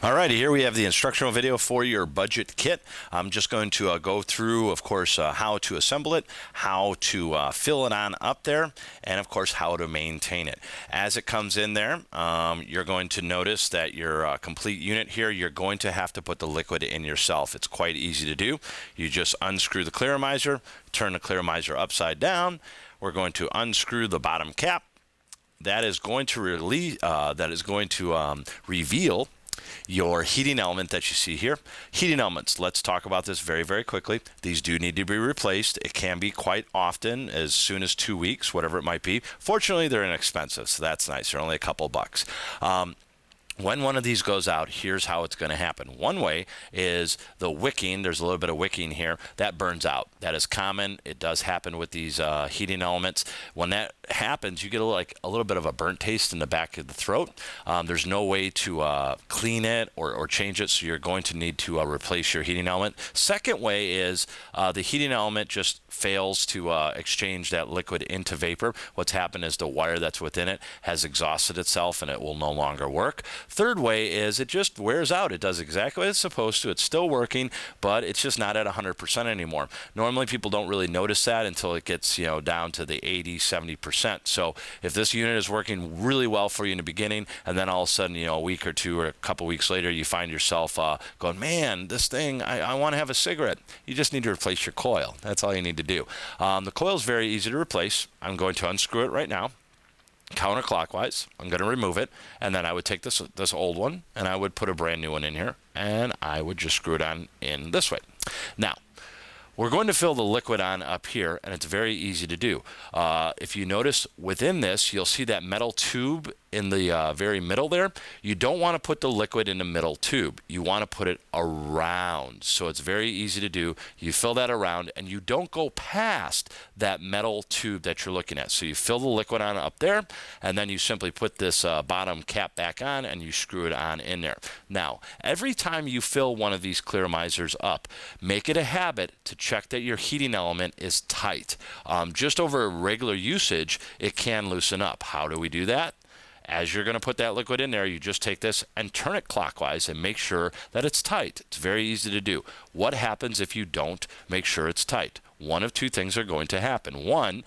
Alrighty, here we have the instructional video for your budget kit. I'm just going to go through, of course, how to assemble it, how to fill it on up there, and of course, how to maintain it. As it comes in there, you're going to notice that your complete unit here, you're going to have to put the liquid in yourself. It's quite easy to do. You just unscrew the clearomizer, turn the clearomizer upside down. We're going to unscrew the bottom cap. That is going to reveal your heating element that you see here. Heating elements, let's talk about this very, very quickly. These do need to be replaced. It can be quite often, as soon as 2 weeks, whatever it might be. Fortunately, they're inexpensive, so that's nice. They're only a couple bucks. When one of these goes out, here's how it's going to happen. One way is the wicking. There's a little bit of wicking here. That burns out. That is common. It does happen with these heating elements. When that happens, you get a little bit of a burnt taste in the back of the throat. There's no way to clean it or change it, so you're going to need to replace your heating element. Second way is the heating element just fails to exchange that liquid into vapor. What's happened is the wire that's within it has exhausted itself and it will no longer work. Third way is it just wears out. It does exactly what it's supposed to. It's still working, but it's just not at 100% anymore. Normally people don't really notice that until it gets down to the 80, 70%. So if this unit is working really well for you in the beginning, and then all of a sudden, a week or two or a couple weeks later, you find yourself going, man, this thing, I want to have a cigarette. You just need to replace your coil. That's all you need to do. The coil is very easy to replace. I'm going to unscrew it right now. Counterclockwise. I'm going to remove it, and then I would take this old one and I would put a brand new one in here, and I would just screw it on in this way. Now, we're going to fill the liquid on up here, and it's very easy to do. If you notice within this, you'll see that metal tube in the very middle there. You don't want to put the liquid in the middle tube. You want to put it around. So it's very easy to do. You fill that around, and you don't go past that metal tube that you're looking at. So you fill the liquid on up there, and then you simply put this bottom cap back on, and you screw it on in there. Now, every time you fill one of these clearomizers up, make it a habit to check that your heating element is tight. Just over regular usage, it can loosen up. How do we do that? As you're going to put that liquid in there, you just take this and turn it clockwise and make sure that it's tight. It's very easy to do. What happens if you don't make sure it's tight? One of two things are going to happen. One,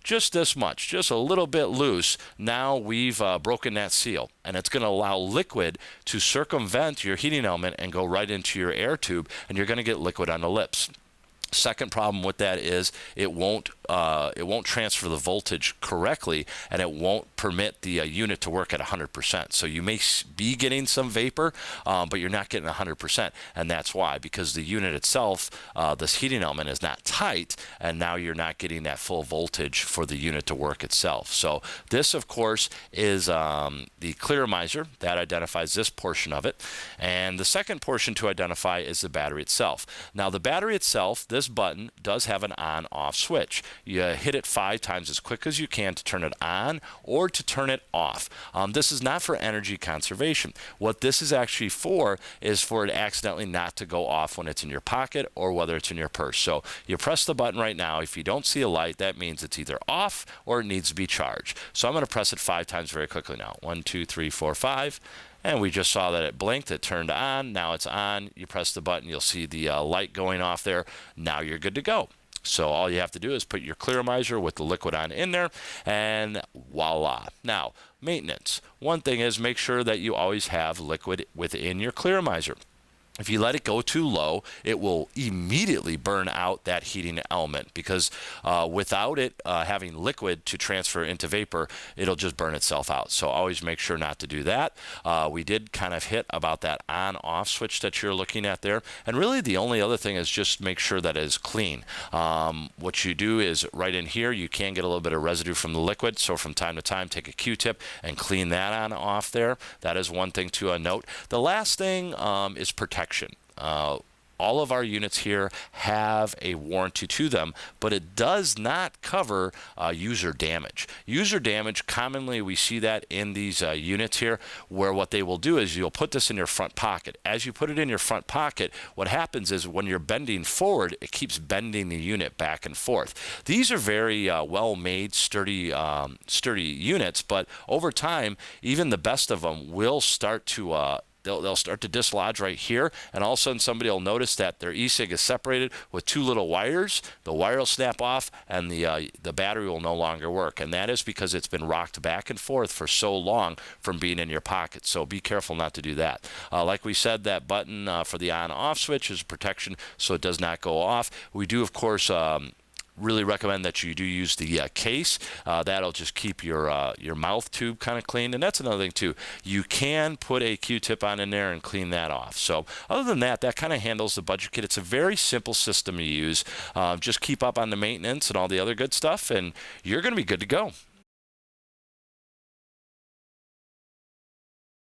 just this much, just a little bit loose. Now we've broken that seal, and it's going to allow liquid to circumvent your heating element and go right into your air tube, and you're going to get liquid on the lips. Second problem with that is it won't transfer the voltage correctly, and it won't permit the unit to work at 100%. So you may be getting some vapor, but you're not getting 100%, and that's why, because the unit itself, this heating element is not tight, and now you're not getting that full voltage for the unit to work itself. So this, of course, is the clearomizer that identifies this portion of it, and the second portion to identify is the battery itself. Now the battery itself, this button does have an on-off switch. You hit it 5 times as quick as you can to turn it on or to turn it off. This is not for energy conservation. What this is actually for is for it accidentally not to go off when it's in your pocket or whether it's in your purse. So you press the button right now. If you don't see a light, that means it's either off or it needs to be charged. So I'm going to press it 5 times very quickly now. 1, 2, 3, 4, 5. And we just saw that it blinked, it turned on, now it's on. You press the button, you'll see the light going off there. Now you're good to go. So all you have to do is put your clearomizer with the liquid on in there, and voila. Now, maintenance. One thing is make sure that you always have liquid within your clearomizer. If you let it go too low, it will immediately burn out that heating element, because without it having liquid to transfer into vapor, it'll just burn itself out. So always make sure not to do that. We did kind of hit about that on-off switch that you're looking at there. And really the only other thing is just make sure that it is clean. What you do is right in here, you can get a little bit of residue from the liquid. So from time to time, take a Q-tip and clean that on off there. That is one thing to note. The last thing is protection. All of our units here have a warranty to them, but it does not cover user damage. User damage, commonly we see that in these units here, where what they will do is you'll put this in your front pocket. As you put it in your front pocket, what happens is when you're bending forward, it keeps bending the unit back and forth. These are very well-made, sturdy units, but over time, even the best of them will start to they'll start to dislodge right here, and all of a sudden somebody will notice that their e-cig is separated with two little wires. The wire will snap off, and the battery will no longer work, and that is because it's been rocked back and forth for so long from being in your pocket. So be careful not to do that. Like we said, that button for the on-off switch is protection so it does not go off. We do, of course, really recommend that you do use the case. That'll just keep your mouth tube kind of clean. And that's another thing too. You can put a Q-tip on in there and clean that off. So other than that, that kind of handles the budget kit. It's a very simple system to use. Just keep up on the maintenance and all the other good stuff, and you're going to be good to go.